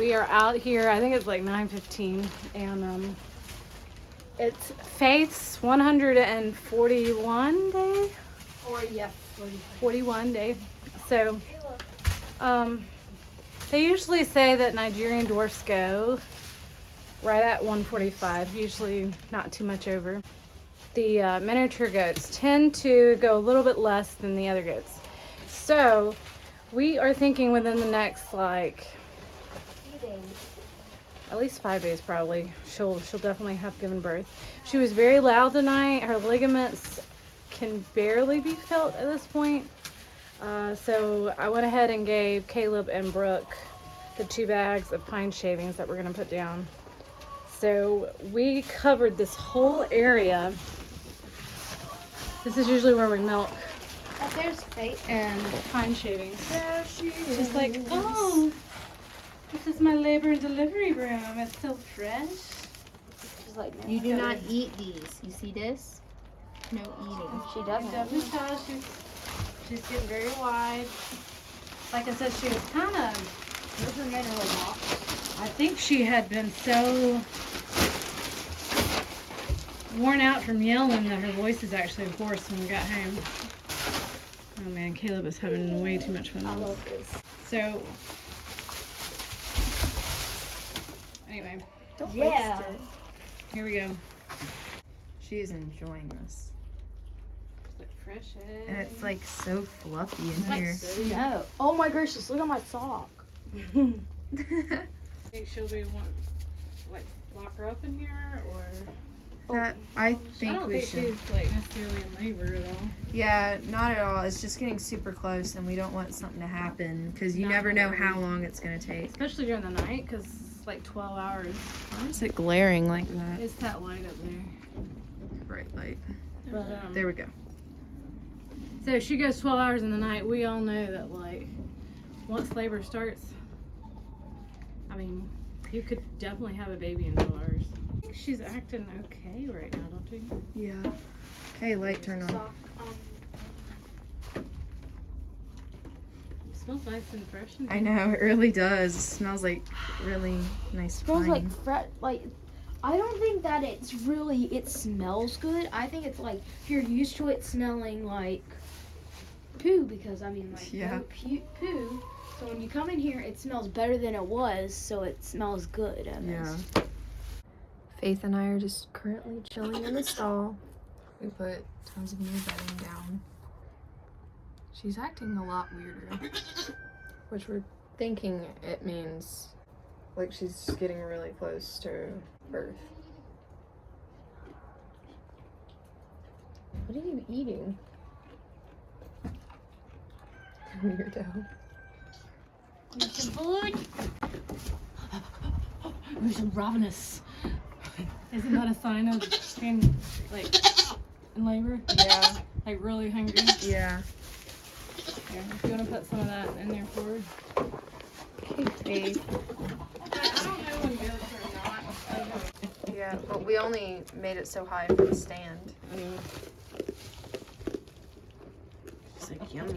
We are out here. I think it's like 9:15, and it's Faith's 141 day. 41 day. So, they usually say that Nigerian dwarfs go right at 145. Usually not too much over. The miniature goats tend to go a little bit less than the other goats. So we are thinking within the next like at least 5 days probably she'll definitely have given birth. She was very loud tonight. Her ligaments can barely be felt at this point. So I went ahead and gave Caleb and Brooke the 2 bags of pine shavings that we're gonna put down. So we covered this whole area. This is usually where we milk. Oh, there's Faith. And pine shavings. There she is. She's like, oh, this is my labor and delivery room. It's so fresh. She's like, no. You do not eat these. You see this? No eating. She You doesn't. definitely tell she's getting very wide. Like I said, she was kind of, I think she had been so worn out from yelling that her voice is actually hoarse when we got home. Oh man, Caleb is having way too much fun I with love this. So, anyway, Don't Yeah. waste it. here we go. She is enjoying this. Fresh egg. And it's like so fluffy in Like here. so- No. Oh my gracious, look at my sock. Think she'll be like lock her up in here, or That I I think don't we think should. she's like necessarily in labor at all. Yeah, not at all. It's just getting super close, and we don't want something to happen because you Not never know really. how long it's gonna take. Especially during the night, because it's like 12 hours. Why is it glaring like that? It's that light up there. Bright light. But, There we go. so if she goes 12 hours in the night, we all know that like once labor starts, I mean, you could definitely have a baby in 12 hours. I think she's acting okay right now, don't you? Yeah. Okay, light turn on. Sock. It smells nice and fresh. And I know, it really does. It smells like really nice Smells pine. like fresh. Like, I don't think that it's really. It smells good. I think it's like if you're used to it smelling like poo, because I mean like Yeah. no poo. So when you come in here, it smells better than it was. So it smells good. Yeah. Faith and I are just currently chilling in the stall. We put tons of new bedding down. She's acting a lot weirder, which we're thinking it means like she's getting really close to birth. What are you eating? Weirdo. Need some food? We're so ravenous. Isn't that a sign of being like in labor? Yeah, Like really hungry? yeah. Here, if you want to put some of that in there for her. Okay, Faith. I don't know when goats are not. Yeah, but we only made it so high for the stand. It's like yummy.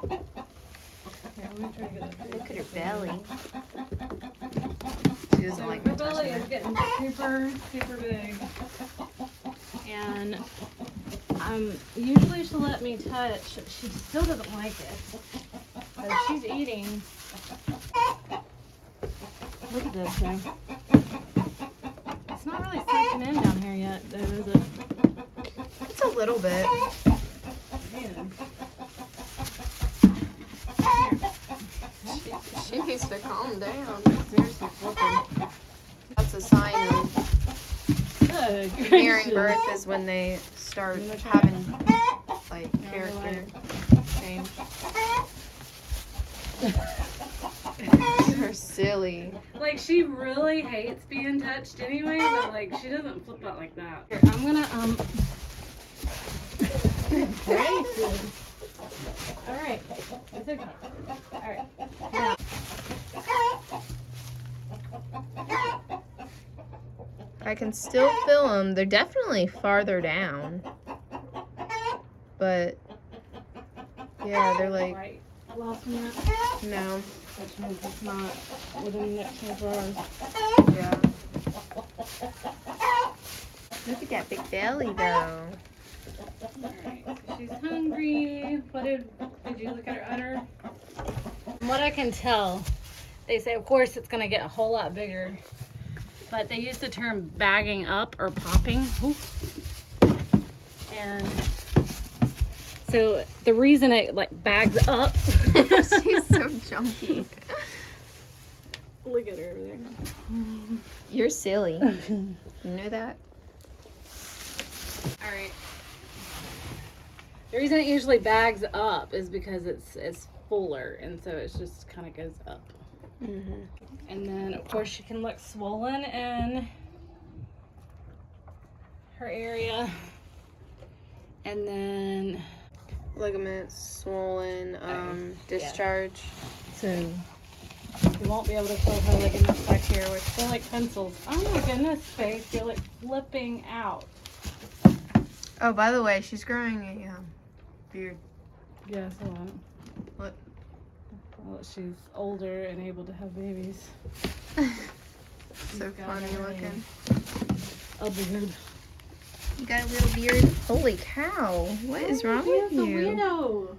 Yeah, we try to get it. Look at her belly. She doesn't like Her me belly touching is her. getting super big. And usually she'll let me touch. She still doesn't like it. But she's eating. Look at this though. It's not really sinking in down here yet, though, is it? It's a little bit. Man. She needs to calm down. Seriously, flipping. That's a sign of Good nearing gracious. birth is when they start having like character change. They're silly. Like, she really hates being touched anyway, but like, she doesn't flip out like that. Here, I'm gonna, Alright. It's okay. Alright. Now. I can still feel them. They're definitely farther down. But yeah, they're like, Right. Lost in that. no. which means it's not within the next 24 hours. Yeah. Look at that big belly, though. Alright, so she's hungry. Did you look at her udder? From what I can tell, they say, of course, it's going to get a whole lot bigger. But they use the term bagging up or popping. Ooh. And so the reason it like bags up. She's so chunky. Look at her over there. You're silly. You know that? All right. The reason it usually bags up is because it's fuller, and so it just kind of goes up. Mm-hmm. And then, of course, she can look swollen in her area. And then Ligaments, swollen, discharge. So you won't be able to feel her ligaments back here, which feel like pencils. Oh my goodness, Faith, you're like flipping out. Oh, by the way, she's growing a beard. Yes, a lot. What? Well, she's older and able to have babies. So funny looking. A beard. You got a little beard. Holy cow! What is wrong with you? Weirdo.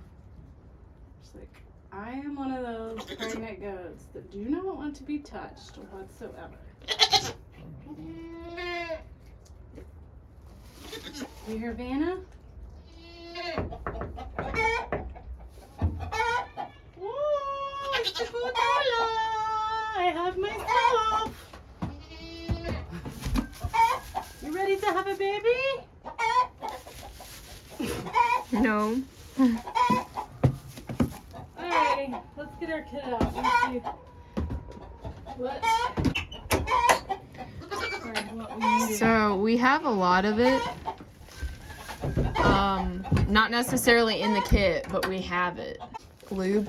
She's like, I am one of those pregnant goats that do not want to be touched whatsoever. You hear Vanna? Oh, it's the Vulva. I have myself. You ready to have a baby? No. Alrighty, let's get our kid out. Let's see what we need. So we have a lot of it. Not necessarily in the kit, but we have it. Lube.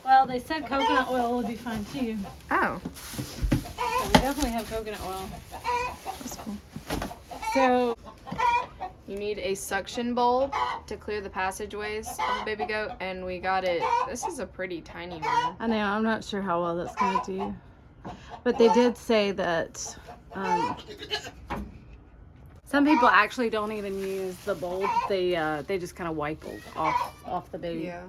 Well, they said coconut oil would be fine too. Oh. So we definitely have coconut oil. That's cool. So You need a suction bulb to clear the passageways of a baby goat, and we got it. This is a pretty tiny one. I know, I'm not sure how well that's going to do. But they did say that some people actually don't even use the bulb. They just kind of wipe off the baby. Yeah.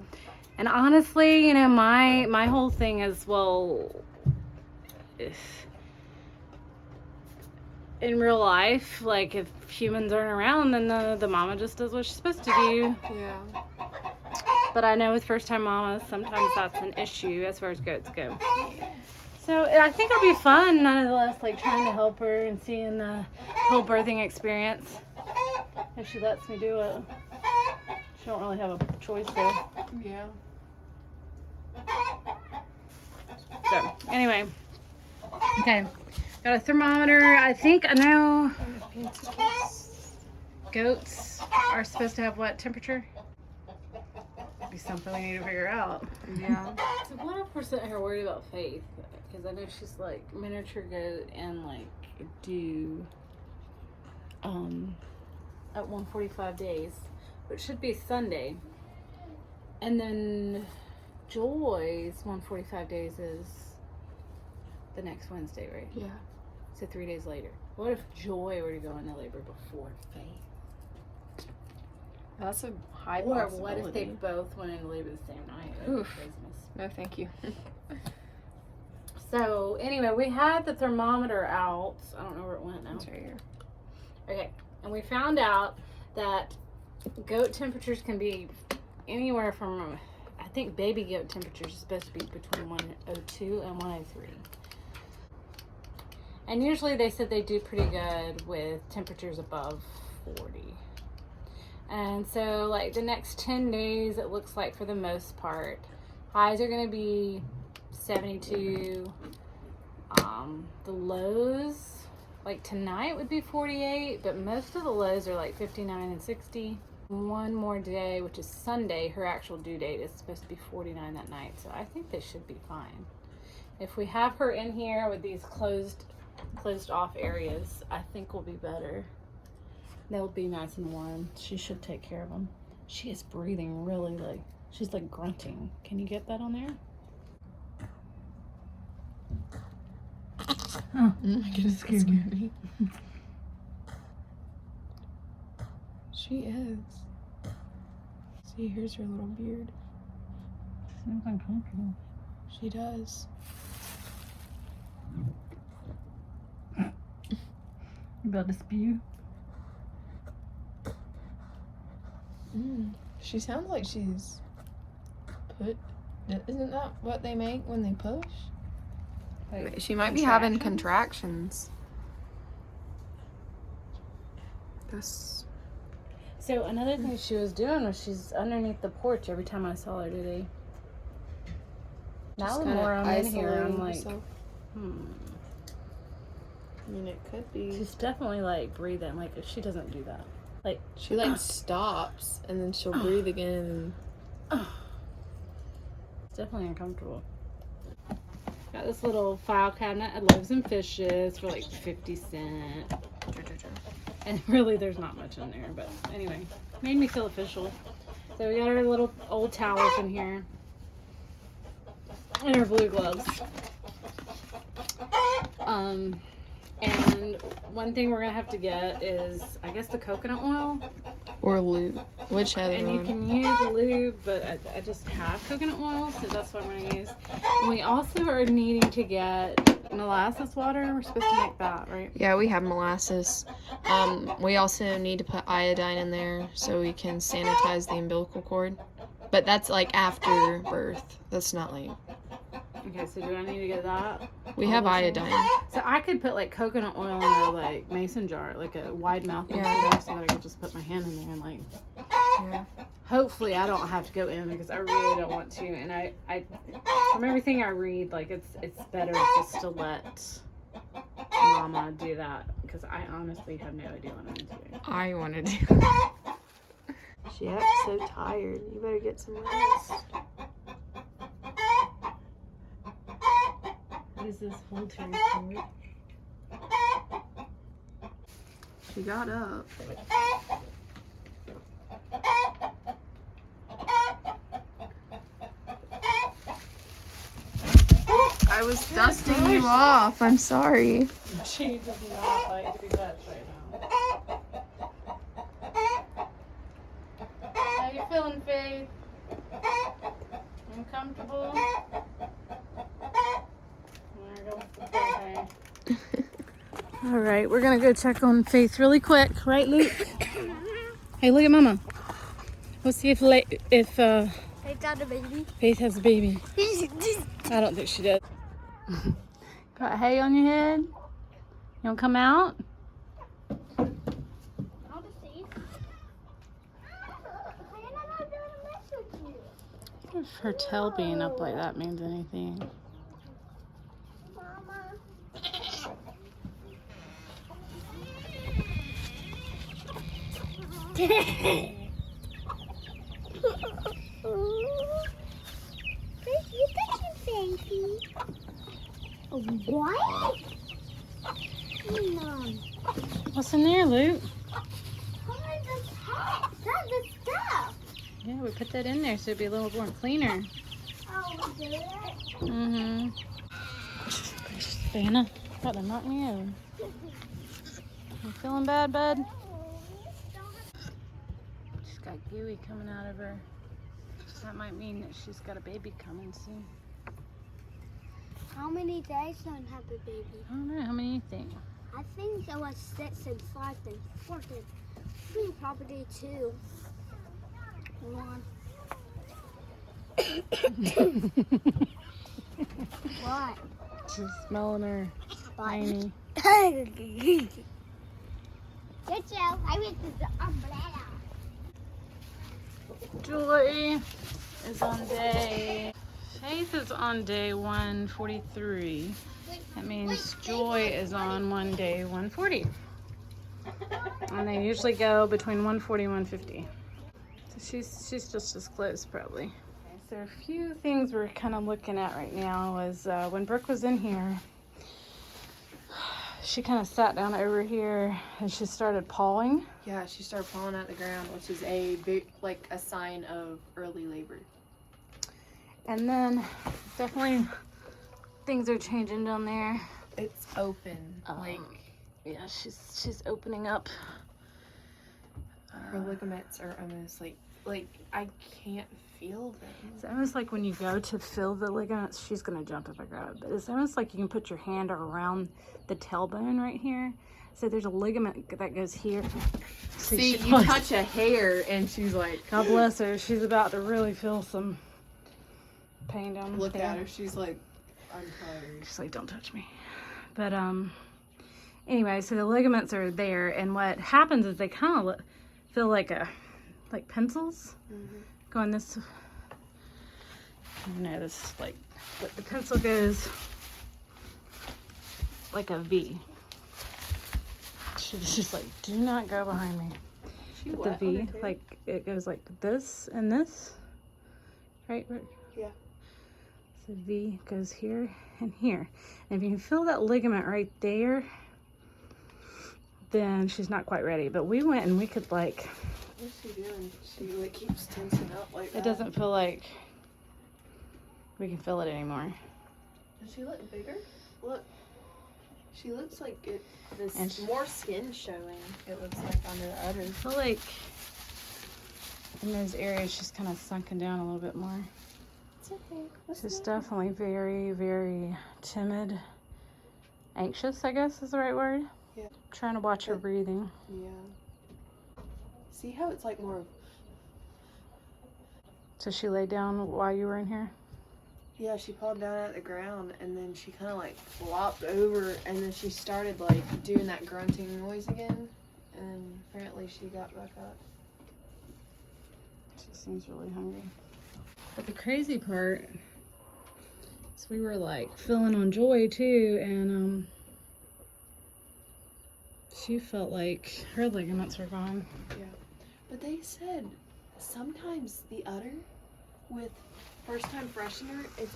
And honestly, you know, my whole thing is, well, in real life, like if humans aren't around, then the mama just does what she's supposed to do. Yeah. But I know with first-time mamas, sometimes that's an issue as far as goats go. So I think it'll be fun, nonetheless, like trying to help her and seeing the whole birthing experience. If she lets me do it. She don't really have a choice there. Yeah. So, anyway. Okay. Got a thermometer. I know goats are supposed to have what temperature? Be something we need to figure out. Yeah. So what if we're sitting here worried about Faith? Because I know she's like miniature goat and like due at 145 days, which should be Sunday. And then Joy's 145 days is the next Wednesday, right? Yeah. So 3 days later. What if Joy were to go into labor before Faith? That's a high Or possibility. what if they both went into labor the same night? Oof. Craziness. No, thank you. So anyway, we had the thermometer out. I don't know where it went now. It's right here. Okay, and we found out that goat temperatures can be anywhere from, I think baby goat temperatures is supposed to be between 102 and 103. And usually they said they do pretty good with temperatures above 40. And so like the next 10 days, it looks like for the most part, highs are going to be 72. The lows, like tonight would be 48, but most of the lows are like 59 and 60. One more day, which is Sunday, her actual due date is supposed to be 49 that night. So I think they should be fine. If we have her in here with these closed off areas, I think we'll be better. They'll be nice and warm. She should take care of them. She is breathing really like, she's like grunting. Can you get that on there? Oh, I can scare me. She is. See, here's her little beard. Seems uncomfortable. She does. You about to spew? She sounds like she's put. Isn't that what they make when they push? Like, She might be having contractions. This. So another thing she was doing was she's underneath the porch every time I saw her today. Now the more I'm in here, I'm like, I mean, it could be. she's definitely like breathing. Like if she doesn't do that, like She like stops and then she'll breathe again. it's definitely uncomfortable. Got this little file cabinet at Loaves and Fishes for like 50 cents. And really there's not much in there, but anyway, made me feel official. So we got our little old towels in here. And our blue gloves. And one thing we're gonna have to get is, I guess, the coconut oil. Or lube. Whichever And you one. can use lube, but I just have coconut oil, so that's what I'm gonna use. And we also are needing to get molasses water. We're supposed to make that, right? Yeah, we have molasses. We also need to put iodine in there so we can sanitize the umbilical cord. But that's like after birth. That's not like. Okay, so do I need to get that? We have iodine. So I could put like coconut oil in a like mason jar, like a wide mouth mason jar, so that I could just put my hand in there and like. Yeah. Hopefully I don't have to go in because I really don't want to. And I from everything I read, like it's better just to let Mama do that because I honestly have no idea what I'm doing. I want to do that. She acts so tired. You better get some rest. What is this halter for? She got up. I was dusting you off. I'm sorry. She does not like to be touched right now. How you feeling, Faith? Uncomfortable? Okay. All right, we're gonna go check on Faith really quick, right, Luke? Hey, look at Mama. We'll see if Faith got a baby. Faith has a baby. I don't think she did. Got hay on your head? You wanna come out? If her tail being up like that means anything. What? Mom. What's in there, Luke? That's the stuff. Yeah, we put that in there so it'd be a little more cleaner. Oh, we did it? Mm-hmm. Savannah, about to knock me over. You feeling bad, bud? She's got gooey coming out of her. That might mean that she's got a baby coming soon. How many days don't have a baby? I don't know. How many do you think? I think it was 6 and 5 and 4 and probably 2. 1. What? She's smelling her tiny. Good job. I went to the umbrella. Joy is on day. Faith is on day 143. That means Joy is on day 140. And they usually go between 140 and 150. So she's just as close probably. Okay, so a few things we're kind of looking at right now is when Brooke was in here, she kind of sat down over here and she started pawing. Yeah, she started falling at the ground, which is a sign of early labor. And then definitely things are changing down there. it's open. Like yeah, she's opening up. her ligaments are almost like I can't feel them. It's almost like when you go to feel the ligaments, she's gonna jump if I grab it. But it's almost like you can put your hand around the tailbone right here. So there's a ligament that goes here. See, you touch a hair and she's like, God bless her. She's about to really feel some pain down the look stairs. at her. She's like, I'm tired. She's like, don't touch me. But anyway, so the ligaments are there, and what happens is they kind of feel like pencils going this. You know, this like, but the pencil goes like a V. She's just like, do not go behind me. But the V, like it goes like this and this, right? Yeah. So V goes here and here. And if you can feel that ligament right there, then she's not quite ready. But we went and we could like. What's she doing? She like keeps tensing up like that. It doesn't feel like we can feel it anymore. Does she look bigger? Look. She looks like there's And more skin showing. It looks like under the I udders. feel like in those areas she's kind of sunken down a little bit more. It's okay. She's definitely very, very timid. Anxious, I guess is the right word. Yeah. Trying to watch her breathing. Yeah. See how it's like more. So she laid down while you were in here? Yeah, she pulled down at the ground and then she kind of like flopped over and then she started like doing that grunting noise again. And apparently she got back up. She seems really hungry. But the crazy part is we were like filling on Joy too, and she felt like her ligaments were gone. Yeah. But they said sometimes the udder with first time freshener, it's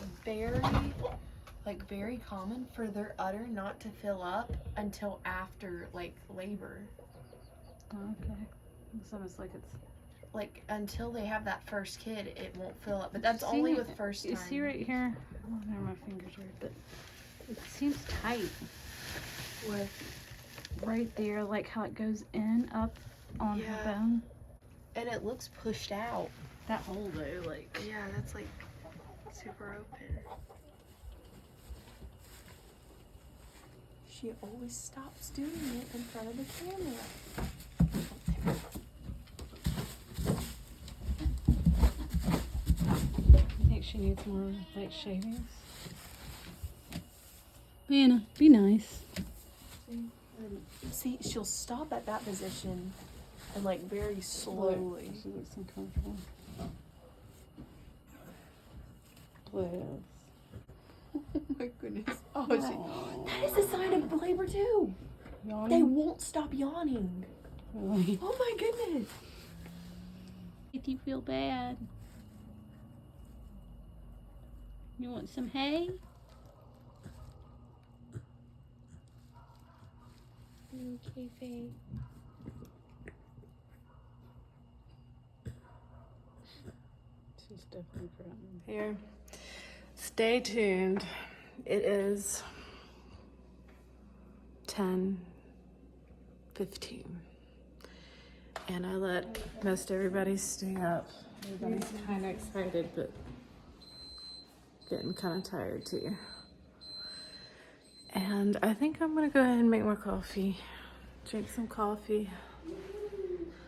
very common for their udder not to fill up until after like labor. Oh, okay. It's almost like it's Like until they have that first kid, it won't fill up. But that's only with first time. You see right here? Oh, there my fingers are, but it seems tight. With Right there, like how it goes in up on Yeah. her bone. and it looks pushed out. That hole though, like Yeah, that's like super open. She always stops doing it in front of the camera. I think she needs more like shavings. Anna, be nice. See, she'll stop at that position and like very slowly. She looks uncomfortable. Blue. Oh my goodness. Oh, that is a sign of labor too. Yawning? They won't stop yawning. Really? Oh my goodness. If you feel bad. You want some hay? Okay, Faye. She's definitely pregnant. Here. Stay tuned. It is 10:15. And I let most everybody stay up. Everybody's kind of excited, but getting kind of tired too. And I think I'm gonna go ahead and make more coffee. Drink some coffee.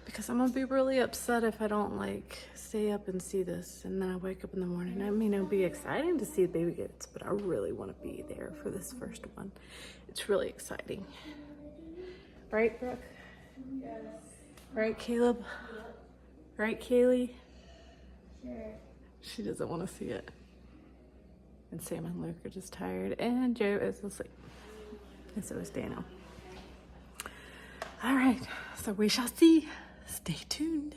Because I'm gonna be really upset if I don't like stay up and see this and then I wake up in the morning. I mean, it'll be exciting to see the baby gets, but I really want to be there for this first one. It's really exciting. Right, Brooke? Yes. Right, Caleb? Right, Kaylee? Sure. She doesn't want to see it. And Sam and Luke are just tired, and Joe is asleep. And so is Daniel. All right, so we shall see. Stay tuned.